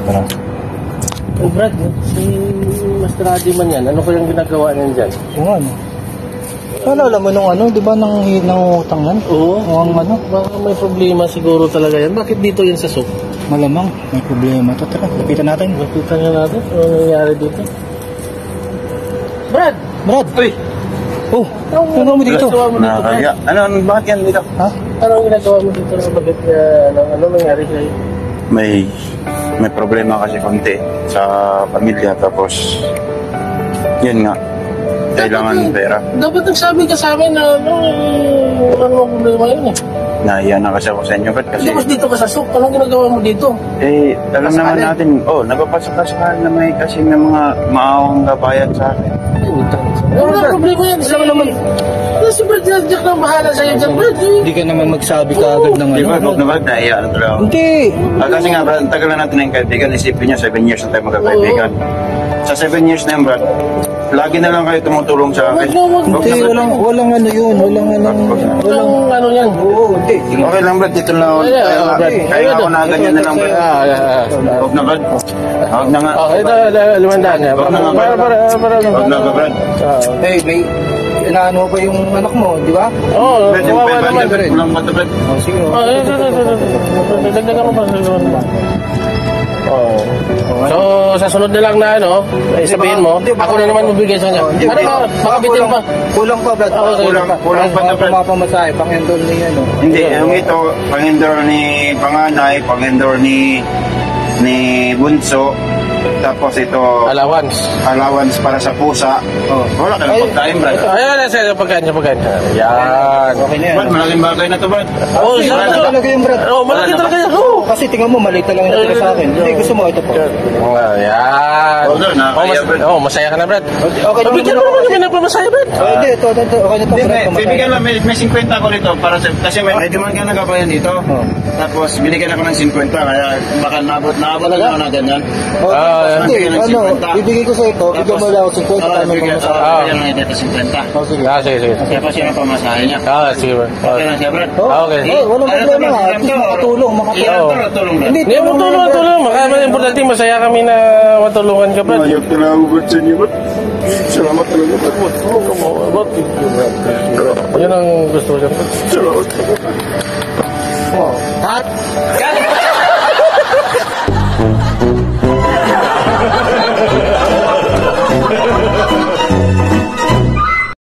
Tara. Oh, Brad, si Master Adi man yan. Ano ko yung ginagawa niyan dyan? Yung ano? Alala mo nung ano, di ba nang utang yan? Oo. Ang ano? Baka may problema siguro talaga yan. Bakit dito yan sa soup? Malamang, may problema to. Tara, lapitan natin. Lapitan nga natin. Ano nangyari dito? Brad! Brad! Uy! Oh, ano mo dito? Nakakaya. Bakit yan dito? Ha? Anong ginagawa mo dito? Bakit ano nangyari sa'yo? May problema kasi konti sa pamilya, tapos yun nga, kailangan pera. Dapat nagsabi ka sa amin na ano ang problema yun eh. Nahiya na kasi ako sa inyo, Brad, kasi Tapos dito ka sa soup. Anong ginagawa mo dito? alam naman natin, napapasok ka sa na may kasi ng mga maawang kabayan sa akin. Wala problema yan. Isa mo naman. Si Brad, Jack lang bahala sa'yo dyan, Brad. Hindi ka naman magsabi ka agad ng Di ba, ano. huwag na ba, nahiya na talaga ako. Hindi. Kasi nga, Brad, ang tagal na natin ng kaibigan, isipin niya, 7 years na tayo magkakaibigan. Sa 7 years na yun, Brad, lagi na lang kayo tumutulong sa akin. Hindi, walang ano yun. Walang ano yan? Oo, hindi. Okay lang, Brad, dito lang ako. Kaya ako na ganyan na lang, Brad. Huwag na, Brad. Huwag na nga. Ito, lumandaan niya. Huwag na nga, Brad. Huwag na nga, Brad. Eh, may inaano pa yung anak mo, di ba? Oo, Brad, yung kawawa naman. 500 kulang ba ito, Brad? Oh, sige. Dagdagan mo pa. So, sa sunod na lang na ano, sabihin mo, ako na naman mabigay sa kanya. Ano ba? Makabitin pa. Kulang pa, Brad. Kulang pa na, Brad. Pumapamasahe, pang-endol ni ano. Hindi, yung ito, pang-endor ni Panganay, pang-endor ni Bunso, tapos ito, allowance para sa pusa. Wala ka ng pagkain, Brad. Ayan na sa'yo, pagkain. Yan. Okay na yan. Brad, malaking bagay na to, Brad. Oo, Malaki talaga yung Brad. Oo, malaki talaga yan. Kasi tingnan mo, maliit na lang yung tira sa akin. Hindi, gusto mo ito po. Yan. Oo, sir, nakakaya, Brad. Oo, masaya ka na, Brad. Okay naman Bigyan mo naman kami ng pamasaya, Brad. Hindi, ito. Okay na to, Brad. Bibigyan lang, may 50 ako dito para sa, kasi may demand ka na kabayan dito. Tapos binigyan ako ng 50, kaya baka naabot na natin yan. Hindi, ano, bibigay ko sa ito, bigyan mo lang ako 50 tayo ng pamasahe. Bigyan lang dito 50. Sige. Sige. Tapos yun ang pamasahe niya. Sige, Brad. Okay na siya, Brad. Okay. Walang problema nga. At least makatulong. Tulong, Brad. Hindi mo tulong. Makama importante, masaya kami na matulungan ka, Brad. Ayok na lang ako sa inyo, Brad. Salamat talaga, Brad. Yan ang gusto ko dyan. Salamat. Cut!